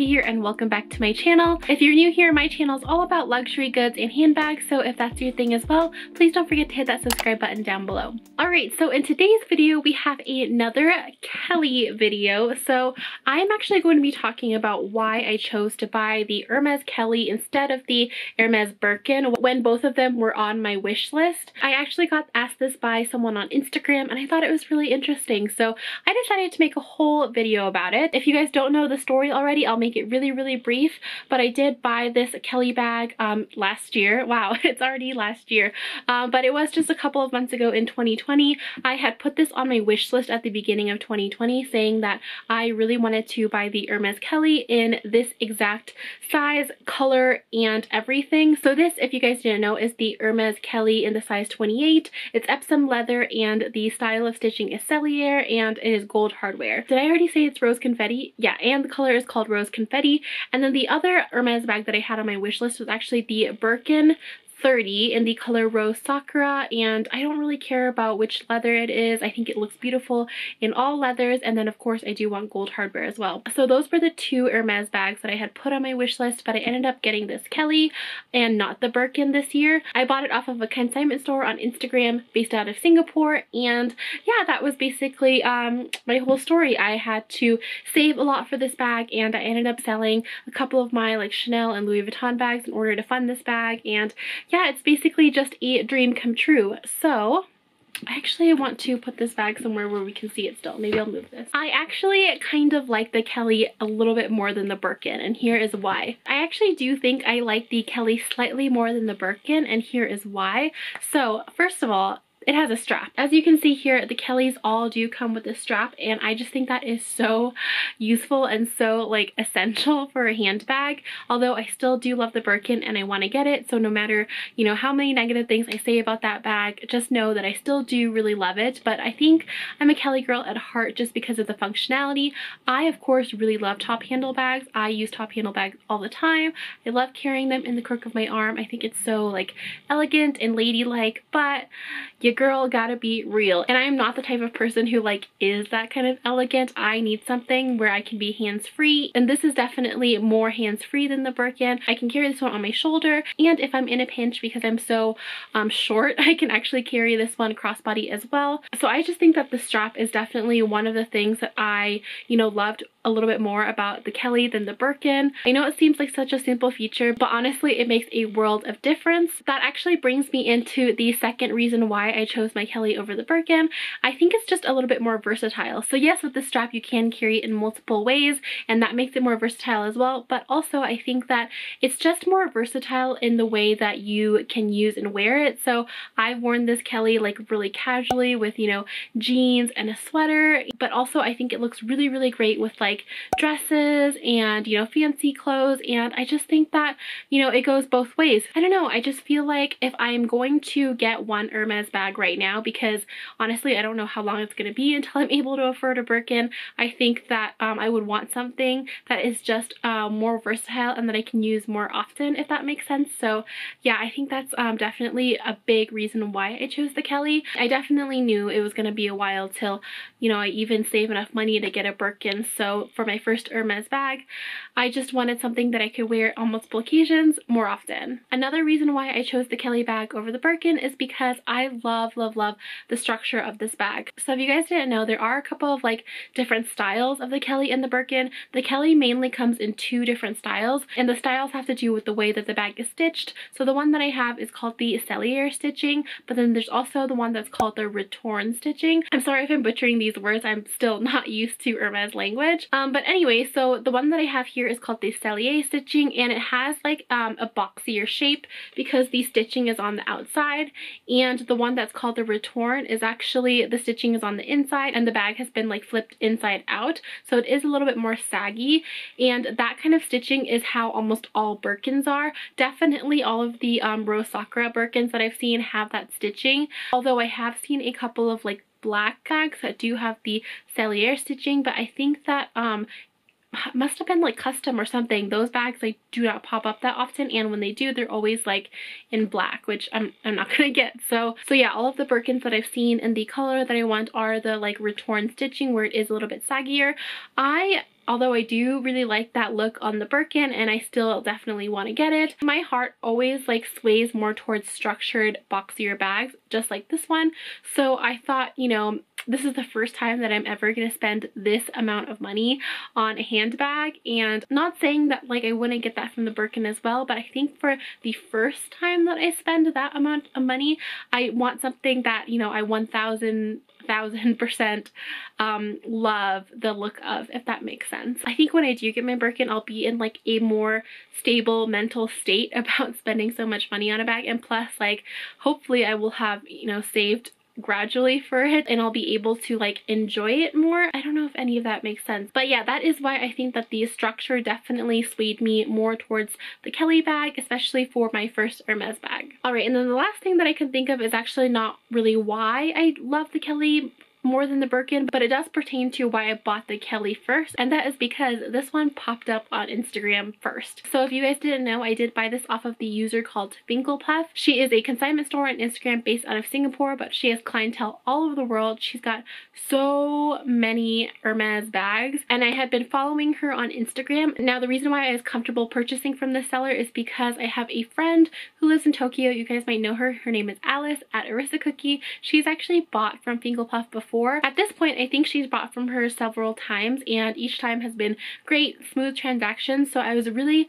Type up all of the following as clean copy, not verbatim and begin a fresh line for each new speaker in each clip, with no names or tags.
Saki here and welcome back to my channel. If you're new here, my channel is all about luxury goods and handbags, so if that's your thing as well, please don't forget to hit that subscribe button down below. Alright, so in today's video we have another Kelly video. So I'm actually going to be talking about why I chose to buy the Hermès Kelly instead of the Hermès Birkin when both of them were on my wish list. I actually got asked this by someone on Instagram and I thought it was really interesting, so I decided to make a whole video about it. If you guys don't know the story already, I'll make it really brief, but I did buy this Kelly bag last year. Wow, it's already last year, but it was just a couple of months ago in 2020. I had put this on my wish list at the beginning of 2020 saying that I really wanted to buy the Hermès Kelly in this exact size, color, and everything. So this, if you guys didn't know, is the Hermès Kelly in the size 28. It's Epsom leather and the style of stitching is Cellier and it is gold hardware. Did I already say it's rose confetti? Yeah, and the color is called rose confetti. And then the other Hermès bag that I had on my wish list was actually the Birkin 30 in the color Rose Sakura, and I don't really care about which leather it is. I think it looks beautiful in all leathers, and then of course I do want gold hardware as well. So those were the two Hermès bags that I had put on my wish list, but I ended up getting this Kelly and not the Birkin this year. I bought it off of a consignment store on Instagram based out of Singapore, and yeah, that was basically my whole story. I had to save a lot for this bag, and I ended up selling a couple of my like Chanel and Louis Vuitton bags in order to fund this bag, and yeah, it's basically just a dream come true. So I actually want to put this bag somewhere where we can see it still. Maybe I'll move this. I actually kind of like the Kelly a little bit more than the Birkin, and here is why. I actually do think I like the Kelly slightly more than the Birkin, and here is why. So first of all, it has a strap. As you can see here, the Kellys all do come with a strap, and I just think that is so useful and so like essential for a handbag. Although I still do love the Birkin and I want to get it, so no matter, you know, how many negative things I say about that bag, just know that I still do really love it. But I think I'm a Kelly girl at heart just because of the functionality. I of course really love top handle bags. I use top handle bags all the time. I love carrying them in the crook of my arm. I think it's so like elegant and ladylike, but your girl gotta be real. And I am not the type of person who like is that kind of elegant. I need something where I can be hands-free, and this is definitely more hands-free than the Birkin. I can carry this one on my shoulder, and if I'm in a pinch because I'm so short, I can actually carry this one crossbody as well. So I just think that the strap is definitely one of the things that I, you know, loved a little bit more about the Kelly than the Birkin. I know it seems like such a simple feature, but honestly it makes a world of difference. That actually brings me into the second reason why I chose my Kelly over the Birkin. I think it's just a little bit more versatile. So yes, with the strap you can carry it in multiple ways, and that makes it more versatile as well, but also I think that it's just more versatile in the way that you can use and wear it. So I've worn this Kelly like really casually with, you know, jeans and a sweater, but also I think it looks really great with like dresses and, you know, fancy clothes, and I just think that, you know, it goes both ways. I don't know, I just feel like if I'm going to get one Hermès bag right now, because honestly I don't know how long it's going to be until I'm able to afford a Birkin, I think that I would want something that is just more versatile and that I can use more often, if that makes sense. So yeah, I think that's definitely a big reason why I chose the Kelly. I definitely knew it was going to be a while till, you know, I even save enough money to get a Birkin. So for my first Hermès bag, I just wanted something that I could wear on multiple occasions more often. Another reason why I chose the Kelly bag over the Birkin is because I love the structure of this bag. So if you guys didn't know, there are a couple of like different styles of the Kelly and the Birkin. The Kelly mainly comes in two different styles, and the styles have to do with the way that the bag is stitched. So the one that I have is called the Cellier stitching, but then there's also the one that's called the Retourne stitching. I'm sorry if I'm butchering these words, I'm still not used to Hermès language. But anyway, so the one that I have here is called the Cellier stitching, and it has like a boxier shape because the stitching is on the outside, and the one that's called the Retourne is actually, the stitching is on the inside and the bag has been like flipped inside out, so it is a little bit more saggy, and that kind of stitching is how almost all Birkins are. Definitely all of the Rose Sakura Birkins that I've seen have that stitching, although I have seen a couple of like black bags that do have the Cellier stitching, but I think that must have been like custom or something. Those bags like do not pop up that often, and when they do, they're always like in black, which I'm not gonna get. So yeah, all of the Birkins that I've seen in the color that I want are the like Retourne stitching where it is a little bit saggier. I although I do really like that look on the Birkin and I still definitely want to get it, my heart always like sways more towards structured boxier bags, just like this one. So I thought, you know, this is the first time that I'm ever going to spend this amount of money on a handbag, and not saying that like I wouldn't get that from the Birkin as well, but I think for the first time that I spend that amount of money, I want something that, you know, I 1000% love the look of, if that makes sense. I think when I do get my Birkin, I'll be in like a more stable mental state about spending so much money on a bag, and plus like hopefully I will have, you know, saved gradually for it and I'll be able to like enjoy it more. I don't know if any of that makes sense, but yeah, that is why I think that the structure definitely swayed me more towards the Kelly bag, especially for my first Hermès bag. All right, and then the last thing that I can think of is actually not really why I love the Kelly more than the Birkin, but it does pertain to why I bought the Kelly first, and that is because this one popped up on Instagram first. So if you guys didn't know, I did buy this off of the user called Finkelpuff. She is a consignment store on Instagram based out of Singapore, but she has clientele all over the world. She's got so many Hermès bags, and I had been following her on Instagram. Now the reason why I was comfortable purchasing from this seller is because I have a friend who lives in Tokyo. You guys might know her. Her name is Alice at xsakisaki. She's actually bought from Finkelpuff before. At this point, I think she's bought from her several times, and each time has been great, smooth transactions. So I was really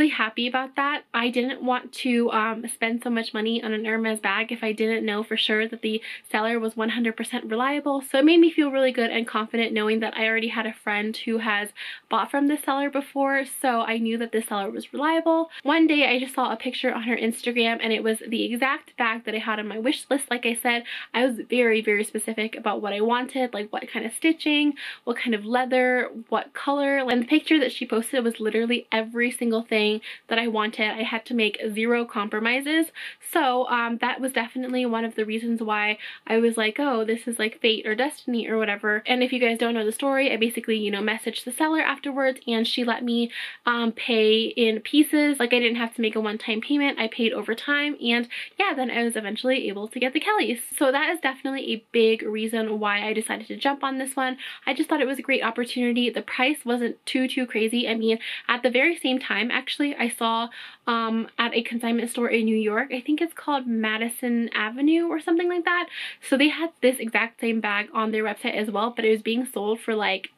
happy about that. I didn't want to spend so much money on an Hermès bag if I didn't know for sure that the seller was 100% reliable. So it made me feel really good and confident knowing that I already had a friend who has bought from this seller before, so I knew that this seller was reliable. One day I just saw a picture on her Instagram and it was the exact bag that I had on my wish list. Like I said, I was very specific about what I wanted, like what kind of stitching, what kind of leather, what color, and the picture that she posted was literally every single thing that I wanted. I had to make zero compromises. So that was definitely one of the reasons why I was like, oh, this is like fate or destiny or whatever. And if you guys don't know the story, I basically, you know, messaged the seller afterwards and she let me pay in pieces. Like I didn't have to make a one-time payment. I paid over time, and yeah, then I was eventually able to get the Kellys. So that is definitely a big reason why I decided to jump on this one. I just thought it was a great opportunity. The price wasn't too crazy. I mean, at the very same time, actually, I saw at a consignment store in New York, I think it's called Madison Avenue or something like that. So they had this exact same bag on their website as well, but it was being sold for like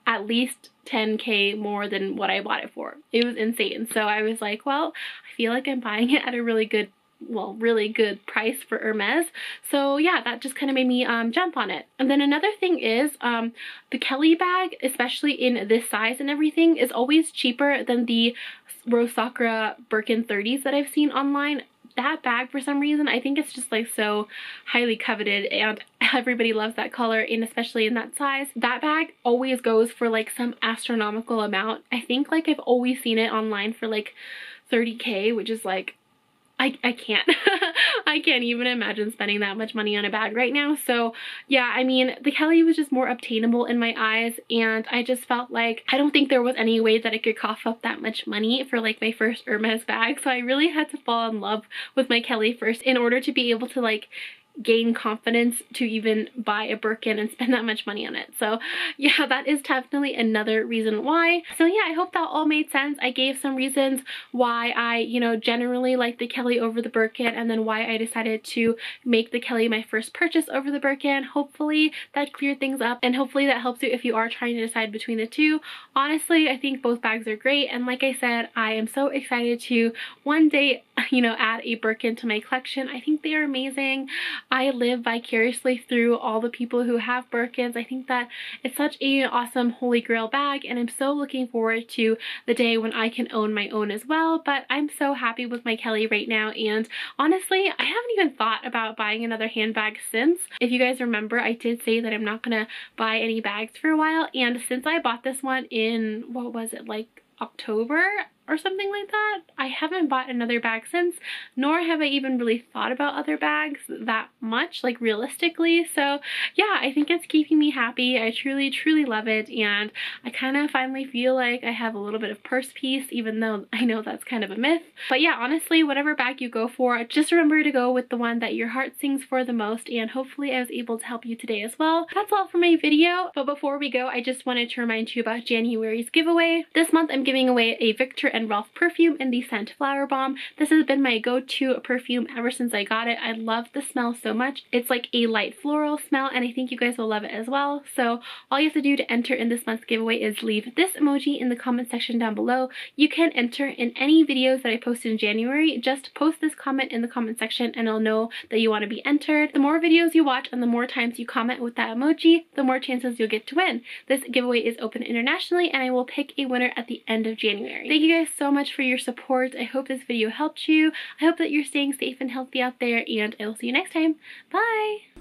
at least 10K more than what I bought it for. It was insane. So I was like, well, I feel like I'm buying it at a really good price for Hermès. So yeah, that just kind of made me jump on it. And then another thing is the Kelly bag, especially in this size and everything, is always cheaper than the Rose Sakura Birkin 30s that I've seen online. That bag, for some reason, I think it's just like so highly coveted and everybody loves that color, and especially in that size. That bag always goes for like some astronomical amount. I think like I've always seen it online for like 30K, which is like, I can't. I can't even imagine spending that much money on a bag right now. So yeah, I mean, the Kelly was just more obtainable in my eyes, and I just felt like I don't think there was any way that I could cough up that much money for like my first Hermès bag. So I really had to fall in love with my Kelly first in order to be able to like gain confidence to even buy a Birkin and spend that much money on it. So yeah, that is definitely another reason why. So yeah, I hope that all made sense. I gave some reasons why I, you know, generally like the Kelly over the Birkin, and then why I decided to make the Kelly my first purchase over the Birkin. Hopefully that cleared things up, and hopefully that helps you if you are trying to decide between the two. Honestly, I think both bags are great, and like I said, I am so excited to one day, you know, add a Birkin to my collection. I think they are amazing. I live vicariously through all the people who have Birkins. I think that it's such an awesome holy grail bag, and I'm so looking forward to the day when I can own my own as well. But I'm so happy with my Kelly right now, and honestly, I haven't even thought about buying another handbag since. If you guys remember, I did say that I'm not gonna buy any bags for a while, and since I bought this one in, what was it, like October, or something like that. I haven't bought another bag since, nor have I even really thought about other bags that much, like realistically. So yeah, I think it's keeping me happy. I truly, truly love it, and I kind of finally feel like I have a little bit of purse peace, even though I know that's kind of a myth. But yeah, honestly, whatever bag you go for, just remember to go with the one that your heart sings for the most, and hopefully I was able to help you today as well. That's all for my video, but before we go, I just wanted to remind you about January's giveaway. This month I'm giving away a Victor and Rolf perfume in the scent Flower Bomb. This has been my go-to perfume ever since I got it. I love the smell so much. It's like a light floral smell, and I think you guys will love it as well. So all you have to do to enter in this month's giveaway is leave this emoji in the comment section down below. You can enter in any videos that I posted in January. Just post this comment in the comment section and I'll know that you want to be entered. The more videos you watch and the more times you comment with that emoji, the more chances you'll get to win. This giveaway is open internationally, and I will pick a winner at the end of January. Thank you guys so much for your support. I hope this video helped you. I hope that you're staying safe and healthy out there, and I will see you next time. Bye!